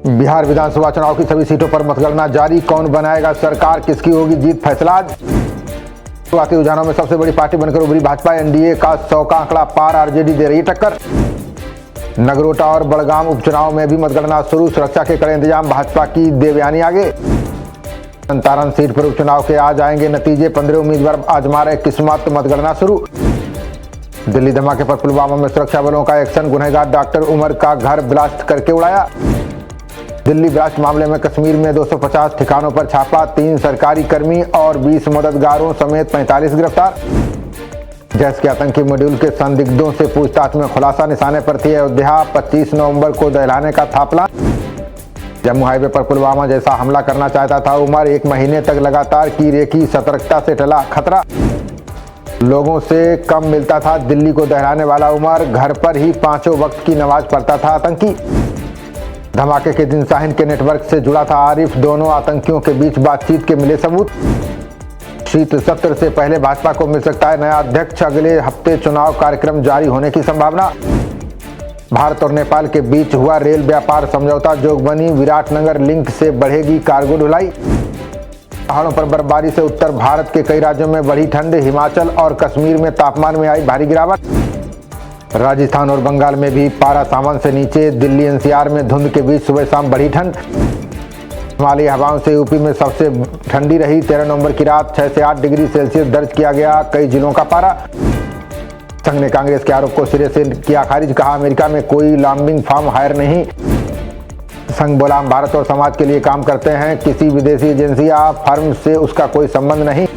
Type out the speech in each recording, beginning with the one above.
बिहार विधानसभा चुनाव की सभी सीटों पर मतगणना जारी। कौन बनाएगा सरकार, किसकी होगी जीत, फैसला आज। शुरुआती रुझानों में सबसे बड़ी पार्टी बनकर उभरी भाजपा। एनडीए का 100 का आंकड़ा पार, आरजेडी दे रही टक्कर। नगरोटा और बड़गाम उपचुनाव में भी मतगणना शुरू। सुरक्षा के कड़े इंतजाम, भाजपा की देवयानी आगे। संतारण सीट पर उपचुनाव के आज आएंगे नतीजे। 15 उम्मीदवार आजमा रहे किस्मत, मतगणना शुरू। दिल्ली धमाके पर पुलवामा में सुरक्षा बलों का एक्शन। गुनहगार डॉक्टर उमर का घर ब्लास्ट करके उड़ाया। दिल्ली ब्लास्ट मामले में कश्मीर में 250 ठिकानों पर छापा। 3 सरकारी कर्मी और 20 मददगारों समेत 45 गिरफ्तार। जैश के आतंकी मॉड्यूल के संदिग्धों से पूछताछ में खुलासा। निशाने पर थी अयोध्या। 25 नवंबर को दहलाने का था प्लान। जम्मू हाईवे पर पुलवामा जैसा हमला करना चाहता था उमर। 1 महीने तक लगातार की रेखी सतर्कता से टला खतरा। लोगों से कम मिलता था दिल्ली को दहलाने वाला उमर। घर पर ही 5 वक्त की नमाज पढ़ता था आतंकी। धमाके के दिन शाहीन के नेटवर्क से जुड़ा था आरिफ। दोनों आतंकियों के बीच बातचीत के मिले सबूत। शीत सत्र से पहले भाजपा को मिल सकता है नया अध्यक्ष। अगले हफ्ते चुनाव कार्यक्रम जारी होने की संभावना। भारत और नेपाल के बीच हुआ रेल व्यापार समझौता। जोगबनी विराटनगर लिंक से बढ़ेगी कार्गो ढुलाई। पहाड़ों पर बर्फबारी से उत्तर भारत के कई राज्यों में बढ़ी ठंड। हिमाचल और कश्मीर में तापमान में आई भारी गिरावट। राजस्थान और बंगाल में भी पारा सामान्य से नीचे। दिल्ली एनसीआर में धुंध के बीच सुबह शाम बढ़ी ठंड। हिमालयी हवाओं से यूपी में सबसे ठंडी रही। 13 नवंबर की रात 6 से 8 डिग्री सेल्सियस दर्ज किया गया कई जिलों का पारा। संघ ने कांग्रेस के आरोप को सिरे से किया खारिज। कहा अमेरिका में कोई लॉबिंग फर्म हायर नहीं। संघ बोला हम भारत और समाज के लिए काम करते हैं। किसी विदेशी एजेंसी या फर्म से उसका कोई संबंध नहीं।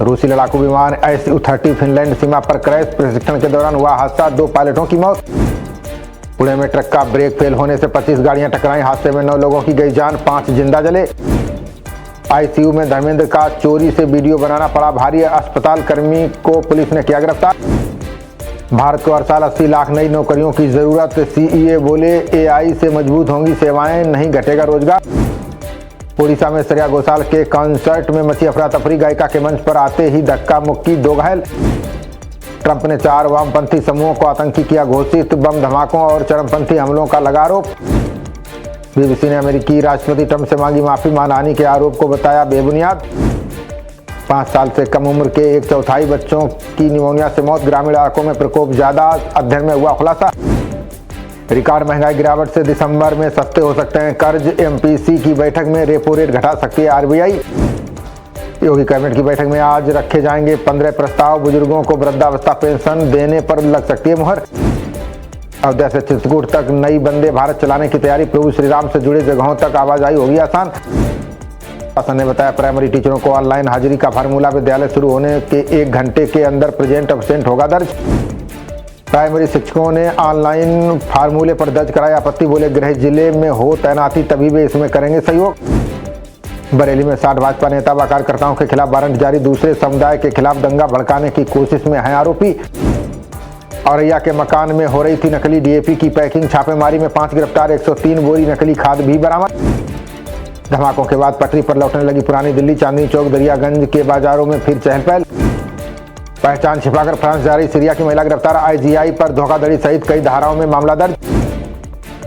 रूसी लड़ाकू विमान SU-30 फिनलैंड सीमा पर क्रैश। प्रशिक्षण के दौरान हुआ हादसा, 2 पायलटों की मौत। पुणे में ट्रक का ब्रेक फेल होने से 25 गाड़ियां टकराई। हादसे में 9 लोगों की गई जान, 5 जिंदा जले। आईसीयू में धर्मेंद्र का चोरी से वीडियो बनाना पड़ा भारी। अस्पताल कर्मी को पुलिस ने किया गिरफ्तार। भारत को हर साल 80 लाख नई नौकरियों की जरूरत। सीईए बोले AI से मजबूत होंगी सेवाएं, नहीं घटेगा रोजगार। ओडिशा में श्रेया घोषाल के कॉन्सर्ट में मची अफरा तफरी। गायिका के मंच पर आते ही धक्का मुक्की, 2 घायल। ट्रंप ने 4 वामपंथी समूहों को आतंकी किया घोषित। बम धमाकों और चरमपंथी हमलों का लगा आरोप। बीबीसी ने अमेरिकी राष्ट्रपति ट्रंप से मांगी माफी। मानहानि के आरोप को बताया बेबुनियाद। 5 साल से कम उम्र के 1/4 बच्चों की निमोनिया से मौत। ग्रामीण इलाकों में प्रकोप ज्यादा, अध्ययन में हुआ खुलासा। रिकॉर्ड महंगाई गिरावट से दिसंबर में सस्ते हो सकते हैं कर्ज। MPC की बैठक में रेपो रेट घटा सकती है RBI। योगी कैबिनेट की बैठक में आज रखे जाएंगे 15 प्रस्ताव। बुजुर्गों को वृद्धावस्था पेंशन देने पर लग सकती है मुहर। अयोध्या से चित्रकूट तक नई वंदे भारत चलाने की तैयारी। प्रभु श्री राम से जुड़े जगहों तक आवाजाही होगी आसान। शासन ने बताया प्राइमरी टीचरों को ऑनलाइन हाजिरी का फार्मूला। विद्यालय शुरू होने के 1 घंटे के अंदर प्रेजेंट एब्सेंट होगा दर्ज। प्राइमरी शिक्षकों ने ऑनलाइन फार्मूले पर दर्ज कराया आपत्ति। बोले गृह जिले में हो तैनाती तभी वे इसमें करेंगे सहयोग। बरेली में 60 भाजपा नेता व कार्यकर्ताओं के खिलाफ वारंट जारी। दूसरे समुदाय के खिलाफ दंगा भड़काने की कोशिश में हैं आरोपी। औरैया के मकान में हो रही थी नकली DAP की पैकिंग। छापेमारी में 5 गिरफ्तार। 103 बोरी नकली खाद भी बरामद। धमाकों के बाद पटरी पर लौटने लगी पुरानी दिल्ली। चांदनी चौक दरियागंज के बाजारों में फिर चहल पहल। पहचान छिपाकर फ्रांस जा रही सीरिया की महिला गिरफ्तार। IGI पर धोखाधड़ी सहित कई धाराओं में मामला दर्ज।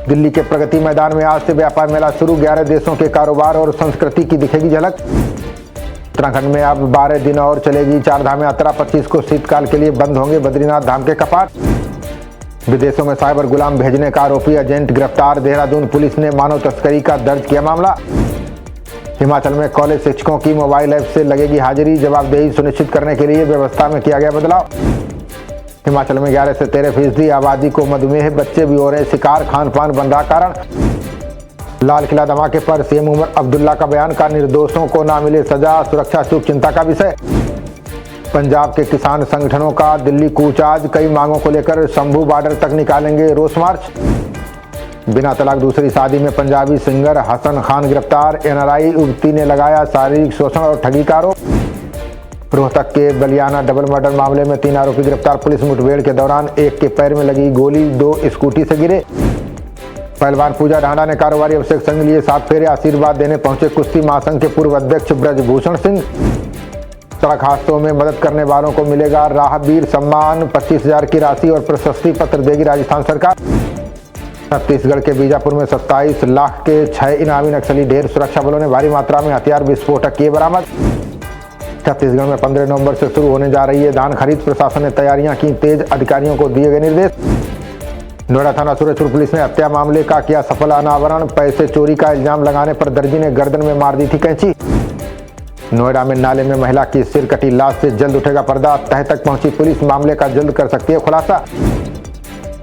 दिल्ली के प्रगति मैदान में आज से व्यापार मेला शुरू। 11 देशों के कारोबार और संस्कृति की दिखेगी झलक। उत्तराखंड में अब 12 दिन और चलेगी 4 धाम यात्रा। 25 को शीतकाल के लिए बंद होंगे बद्रीनाथ धाम के कपाट। विदेशों में साइबर गुलाम भेजने का आरोपी एजेंट गिरफ्तार। देहरादून पुलिस ने मानव तस्करी का दर्ज किया मामला। हिमाचल में कॉलेज शिक्षकों की मोबाइल ऐप से लगेगी हाजिरी। जवाबदेही सुनिश्चित करने के लिए व्यवस्था में किया गया बदलाव। हिमाचल में 11 से 13% आबादी को मधुमेह। बच्चे भी हो रहे शिकार, खान पान बन रहा कारण। लाल किला धमाके पर CM उमर अब्दुल्ला का बयान। का निर्दोषों को ना मिले सजा, सुरक्षा चूक चिंता का विषय। पंजाब के किसान संगठनों का दिल्ली कूच आज। कई मांगों को लेकर शंभू बॉर्डर तक निकालेंगे रोष मार्च। बिना तलाक दूसरी शादी में पंजाबी सिंगर हसन खान गिरफ्तार। NRI युवती ने लगाया शारीरिक शोषण और ठगी का आरोप। रोहतक के बलियाना डबल मर्डर मामले में 3 आरोपी गिरफ्तार। पुलिस मुठभेड़ के दौरान एक के पैर में लगी गोली, 2 स्कूटी से गिरे। पहलवान पूजा ढांडा ने कारोबारी अभिषेक संघ लिए 7 फेरे। आशीर्वाद देने पहुंचे कुश्ती महासंघ के पूर्व अध्यक्ष ब्रजभूषण सिंह। सड़क हादसों में मदद करने वालों को मिलेगा राहगीर सम्मान, 25,000 की राशि और प्रशस्ति पत्र देगी राजस्थान सरकार। छत्तीसगढ़ के बीजापुर में 27 लाख के 6 इनामी नक्सली ढेर, सुरक्षा बलों ने भारी मात्रा में हथियार विस्फोटक किए बरामद। छत्तीसगढ़ में 15 नवंबर से शुरू होने जा रही है धान खरीद, प्रशासन ने तैयारियां की तेज, अधिकारियों को दिए गए निर्देश। नोएडा थाना सूरजपुर पुलिस ने हत्या मामले का किया सफल अनावरण, पैसे चोरी का इल्जाम लगाने पर दर्जी ने गर्दन में मार दी थी कैंची। नोएडा में नाले में महिला की सिर कटी लाश से जल्द उठेगा पर्दा, तह तक पहुंची पुलिस, मामले का जल्द कर सकती है खुलासा।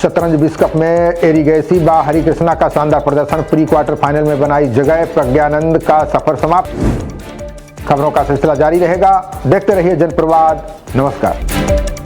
शतरंज विश्व कप में एरिगैसी बा हरिकृष्णा का शानदार प्रदर्शन, प्री क्वार्टर फाइनल में बनाई जगह, प्रज्ञानंद का सफर समाप्त। खबरों का सिलसिला जारी रहेगा, देखते रहिए जनप्रवाद। नमस्कार।